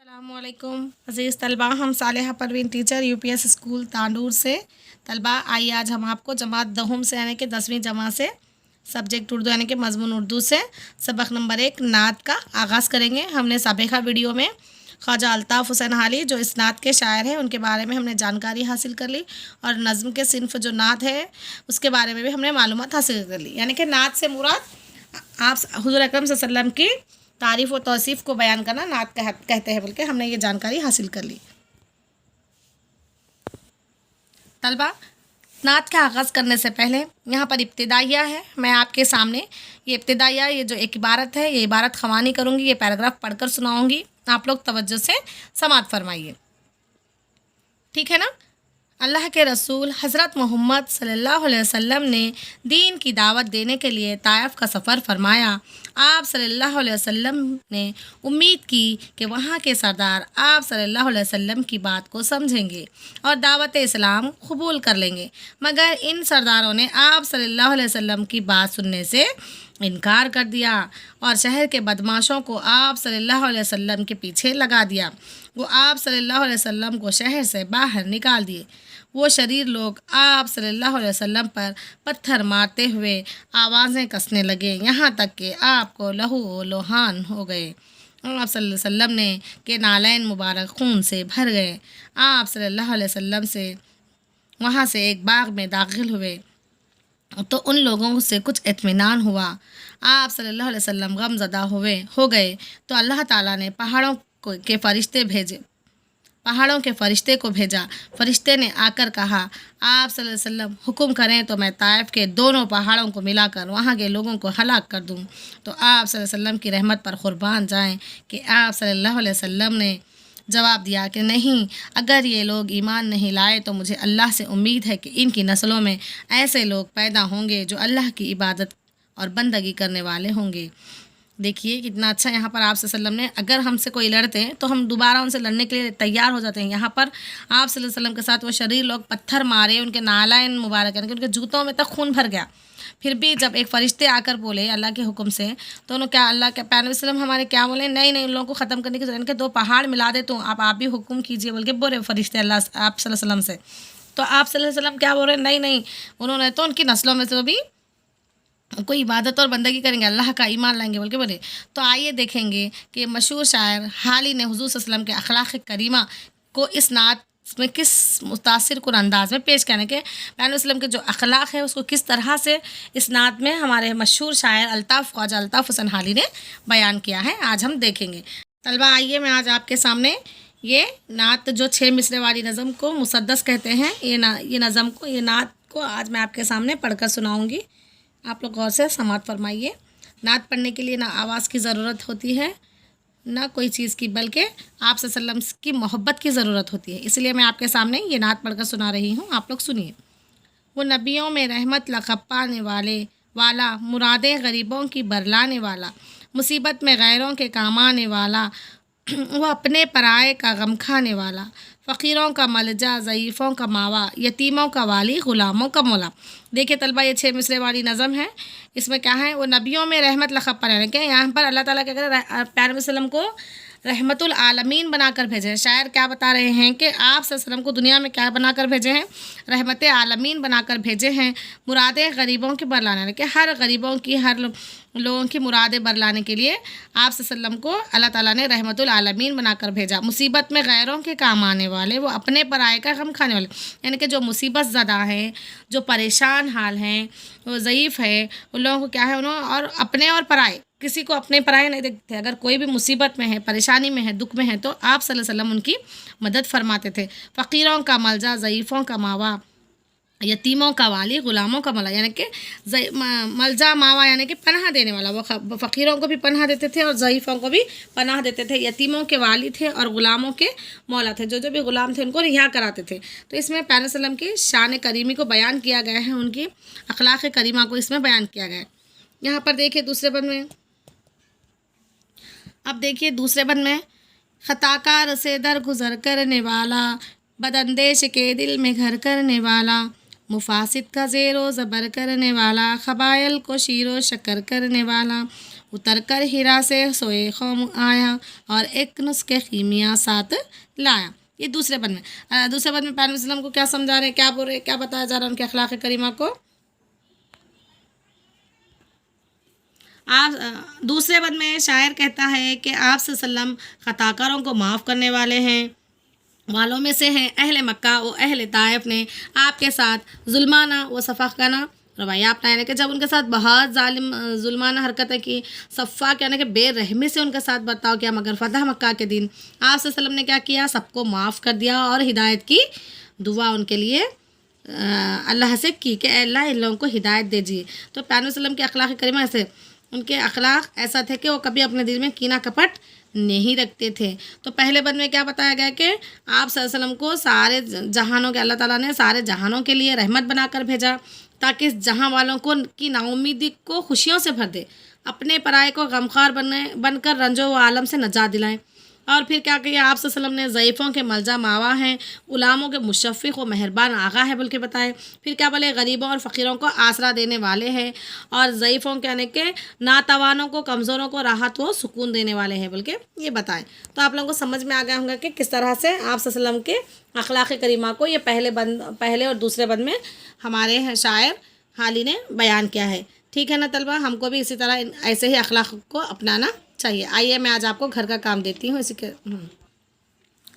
السلام علیکم عزیز طلبہ، ہم Saleha Parveen teacher UPS school Tandur سے طلبہ آئیے آج ہم آپ کو جماعت دہم سے یعنی کہ 10ویں جماعت سے سبجیکٹ اردو یعنی کہ مضمون اردو سے سبق نمبر 1 نعت کا آغاز کریں گے۔ ہم نے سابقہ ویڈیو میں خواجہ الطاف حسین حالی جو اس نعت کے شاعر ہیں ان کے بارے میں ہم نے جانکاری حاصل کر لی، اور نظم کے صنف جو نعت ہے اس کے بارے میں بھی ہم نے معلومات حاصل کر لی۔ یعنی کہ نعت سے مراد آپ حضور اکرم صلی اللہ علیہ وسلم کی تعریف و توصیف کو بیان کرنا نعت کہتے ہیں، بلکہ ہم نے یہ جانکاری حاصل کر لی۔ طلبہ، نعت کا آغاز کرنے سے پہلے یہاں پر ابتدائیہ ہے، میں آپ کے سامنے یہ ابتدائیہ یہ جو ایک عبارت ہے یہ عبارت خوانی کروں گی، یہ پیراگراف پڑھ کر سناؤں گی، آپ لوگ توجہ سے سماعت فرمائیے، ٹھیک ہے نا؟ اللہ کے رسول حضرت محمد صلی اللہ علیہ وسلم نے دین کی دعوت دینے کے لیے طائف کا سفر فرمایا۔ آپ صلی اللہ علیہ وسلم نے امید کی کہ وہاں کے سردار آپ صلی اللہ علیہ وسلم کی بات کو سمجھیں گے اور دعوت اسلام قبول کر لیں گے، مگر ان سرداروں نے آپ صلی اللہ علیہ وسلم کی بات سننے سے انکار کر دیا اور شہر کے بدماشوں کو آپ صلی اللہ علیہ وسلم کے پیچھے لگا دیا۔ وہ آپ صلی اللہ علیہ وسلم کو شہر سے باہر نکال دیے۔ وہ شریر لوگ آپ صلی اللہ علیہ وسلم پر پتھر مارتے ہوئے آوازیں کسنے لگے، یہاں تک کہ آپ کو لہو و لوہان ہو گئے۔ آپ صلی اللہ علیہ وسلم نے کہ نالین مبارک خون سے بھر گئے۔ آپ صلی اللہ علیہ وسلم سے وہاں سے ایک باغ میں داخل ہوئے تو ان لوگوں سے کچھ اطمینان ہوا۔ آپ صلی اللہ علیہ وسلم غم زدہ ہو گئے تو اللہ تعالیٰ نے پہاڑوں کے فرشتے کو بھیجا۔ فرشتے نے آ کر کہا، آپ صلی اللہ علیہ وسلم حکم کریں تو میں طائف کے دونوں پہاڑوں کو ملا کر وہاں کے لوگوں کو ہلاک کر دوں۔ تو آپ صلی اللہ علیہ وسلم کی رحمت پر قربان جائیں کہ آپ صلی اللہ علیہ وسلم نے جواب دیا کہ نہیں، اگر یہ لوگ ایمان نہیں لائے تو مجھے اللہ سے امید ہے کہ ان کی نسلوں میں ایسے لوگ پیدا ہوں گے جو اللہ کی عبادت اور بندگی کرنے والے ہوں گے۔ دیکھیے کتنا اچھا یہاں پر آپ صلی اللہ علیہ وسلم نے، اگر ہم سے کوئی لڑتے ہیں تو ہم دوبارہ ان سے لڑنے کے لیے تیار ہو جاتے ہیں۔ یہاں پر آپ صلی اللہ علیہ وسلم کے ساتھ وہ شریر لوگ پتھر مارے، ان کے نالین مبارک یعنی کہ ان کے جوتوں میں تک خون بھر گیا، پھر بھی جب ایک فرشتے آ کر بولے اللہ کے حکم سے تو انہوں کیا اللہ کے پیغمبر وسلم ہمارے کیا بولے، نہیں ان لوگوں کو ختم کرنے کی ضرورت، ان کے 2 پہاڑ ملا دے تو آپ بھی حکم کیجیے بول کے بولے فرشتے اللہ آپ صلی اللہ علیہ وسلم سے۔ تو آپ صلی اللہ علیہ وسلم کیا بول رہے ہیں، نہیں انہوں نے تو ان کی نسلوں میں سے بھی کوئی عبادت اور بندگی کریں گے، اللہ کا ایمان لائیں گے بول کے بولے۔ تو آئیے دیکھیں گے کہ مشہور شاعر حالی نے حضور صلی اللہ علیہ وسلم کے اخلاق کریمہ کو اس نعت میں کس متاثر کن انداز میں پیش کرنے کے پیغمبر وسلم کے جو اخلاق ہے اس کو کس طرح سے اس نعت میں ہمارے مشہور شاعر خواجہ الطاف حسین حالی نے بیان کیا ہے، آج ہم دیکھیں گے۔ طلبہ آئیے میں آج آپ کے سامنے یہ نعت جو 6 مصرے والی نظم کو مسدس کہتے ہیں، یہ نعت کو آج میں آپ کے سامنے پڑھ کر سناؤں گی، آپ لوگ غور سے سماعت فرمائیے۔ نعت پڑھنے کے لیے نہ آواز کی ضرورت ہوتی ہے نہ کوئی چیز کی، بلکہ آپ صلی اللہ علیہ وسلم کی محبت کی ضرورت ہوتی ہے، اس لیے میں آپ کے سامنے یہ نعت پڑھ کر سنا رہی ہوں، آپ لوگ سنیے۔ وہ نبیوں میں رحمت لقب پانے والا، مرادیں غریبوں کی برلانے والا، مصیبت میں غیروں کے کام آنے والا، وہ اپنے پرائے کا غم کھانے والا، فقیروں کا ملجا، ضعیفوں کا ماوا، یتیموں کا والی، غلاموں کا مولا۔ دیکھیے طلبہ یہ 6 مصرے والی نظم ہے، اس میں کیا ہے، وہ نبیوں میں رحمت لقب پر ہے کہ یہاں پر اللہ تعالیٰ کیا کہتے ہیں، پیغمبر وسلم کو رحمت العالمین بنا کر بھیجے ہیں۔ شاعر کیا بتا رہے ہیں کہ آپ صلی اللہ علیہ وسلم کو دنیا میں کیا بنا کر بھیجے ہیں، رحمت عالمین بنا کر بھیجے ہیں، مرادیں غریبوں کی برلانے کہ ہر غریبوں کی، ہر لوگوں کی مرادیں برلانے کے لیے آپ صلی اللہ علیہ وسلم کو اللہ تعالیٰ نے رحمت العالمین بنا کر بھیجا۔ مصیبت میں غیروں کے کام آنے والے، وہ اپنے پرائے کا غم کھانے والے، یعنی کہ جو مصیبت زدہ ہیں، جو پریشان حال ہیں، وہ ضعیف ہے، ان لوگوں کو کیا ہے، اور اپنے اور پرائے، کسی کو اپنے پرائے نہیں دیکھتے، اگر کوئی بھی مصیبت میں ہے، پریشانی میں ہے، دکھ میں ہے تو آپ صلی اللہ علیہ وسلم ان کی مدد فرماتے تھے۔ فقیروں کا ملجا، ضعیفوں کا ماوا، یتیموں کا والی، غلاموں کا مولا، یعنی کہ ملجا ماوا یعنی کہ پناہ دینے والا، وہ فقیروں کو بھی پناہ دیتے تھے اور ضعیفوں کو بھی پناہ دیتے تھے، یتیموں کے والی تھے اور غلاموں کے مولا تھے، جو بھی غلام تھے ان کو رہا کراتے تھے۔ تو اس میں پیغمبر صلی اللہ علیہ وسلم کی شان کریمی کو بیان کیا گیا ہے، ان کی اخلاق کریمہ کو اس میں بیان کیا گیا ہے۔ یہاں پر دیکھیے دوسرے بند میں، اب دیکھیے دوسرے بند میں، خطا کار سے درگزر کرنے والا، بداندیش کے دل میں گھر کرنے والا، مفاسد کا زیر و زبر کرنے والا، قبائل کو شیر و شکر کرنے والا، اتر کر ہیرا سے سوئے قوم آیا اور ایک نسخے کیمیا ساتھ لایا. یہ دوسرے بند میں پیغمبر وسلم کو کیا سمجھا رہے ہیں, کیا بول رہے ہیں, کیا بتایا جا رہا ہے ان کے اخلاق کریمہ کو. آپ دوسرے بند میں شاعر کہتا ہے کہ آپ صلی اللہ علیہ وسلم خطا کاروں کو معاف کرنے والوں میں سے ہیں. اہل مکہ و اہل طائف نے آپ کے ساتھ ظلمانہ و سفاقانہ رویہ اپنایا کہ جب ان کے ساتھ بہت ظلمانہ حرکتیں کی, صفاق یعنی کہ بے رحمی سے ان کے ساتھ برتاؤ کیا, مگر فتح مکہ کے دن آپ صلی اللہ علیہ وسلم نے کیا کیا, سب کو معاف کر دیا اور ہدایت کی دعا ان کے لیے اللہ سے کی کہ اے اللہ ان لوگوں کو ہدایت دیجیے. تو پیغمبر وسلم کے اخلاق کریمہ سے ان کے اخلاق ایسا تھے کہ وہ کبھی اپنے دل میں کینہ کپٹ نہیں رکھتے تھے. تو پہلے بند میں کیا بتایا گیا کہ آپ صلی اللہ علیہ وسلم کو سارے جہانوں کے اللہ تعالیٰ نے سارے جہانوں کے لیے رحمت بنا کر بھیجا تاکہ اس جہاں والوں کو کی نا امیدی کو خوشیوں سے بھر دے, اپنے پرائے کو غمخوار بن کر رنج و عالم سے نجات دلائیں. اور پھر کیا کیا آپ صلی اللہ علیہ وسلم نے ضعیفوں کے ملجا ماوا ہیں, غلاموں کے مشفق و مہربان آغا ہے بول کے بتائے. پھر کیا بولے غریبوں اور فقیروں کو آسرا دینے والے ہیں اور ضعیفوں کے یعنی کہ ناتوانوں کو کمزوروں کو راحت و سکون دینے والے ہیں بول کے یہ بتائیں. تو آپ لوگوں کو سمجھ میں آ گیا ہوگا کہ کس طرح سے آپ صلی اللہ علیہ وسلم کے اخلاق کریمہ کو یہ پہلے اور دوسرے بند میں ہمارے شاعر حالی نے بیان کیا ہے. ٹھیک ہے نا طلبہ, ہم کو بھی اسی طرح ایسے ہی اخلاق کو اپنانا چاہیے. آئیے میں آج آپ کو گھر کا کام دیتی ہوں.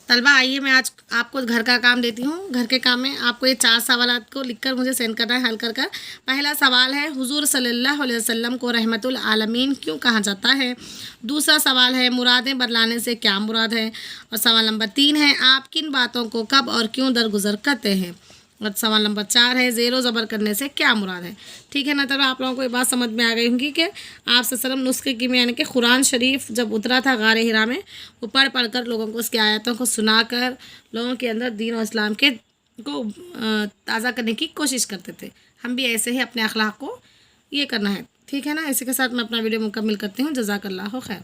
طلبہ آئیے میں آج آپ کو گھر کا کام دیتی ہوں. گھر کے کام میں آپ کو یہ 4 سوالات کو لکھ کر مجھے سینڈ کرنا ہے, حل کر. پہلا سوال ہے حضور صلی اللہ علیہ وسلم کو رحمت العالمین کیوں کہا جاتا ہے. دوسرا سوال ہے مرادیں بدلانے سے کیا مراد ہے. اور سوال نمبر 3 ہے آپ کن باتوں کو کب اور کیوں درگزر کرتے ہیں. اور سوال نمبر 4 ہے زیر و زبر کرنے سے کیا مراد ہے. ٹھیک ہے نا طلبہ, آپ لوگوں کو یہ بات سمجھ میں آ گئی ہوگی کہ آپ صلی اللہ علیہ وسلم نسخے کی یعنی کہ قرآن شریف جب اترا تھا غار حرا میں, وہ پڑھ کر لوگوں کو اس کی آیاتوں کو سنا کر لوگوں کے اندر دین و اسلام کے کو تازہ کرنے کی کوشش کرتے تھے. ہم بھی ایسے ہی اپنے اخلاق کو یہ کرنا ہے. ٹھیک ہے نا. اسی کے ساتھ میں اپنا ویڈیو مکمل کرتی ہوں. جزاک اللہ خیر.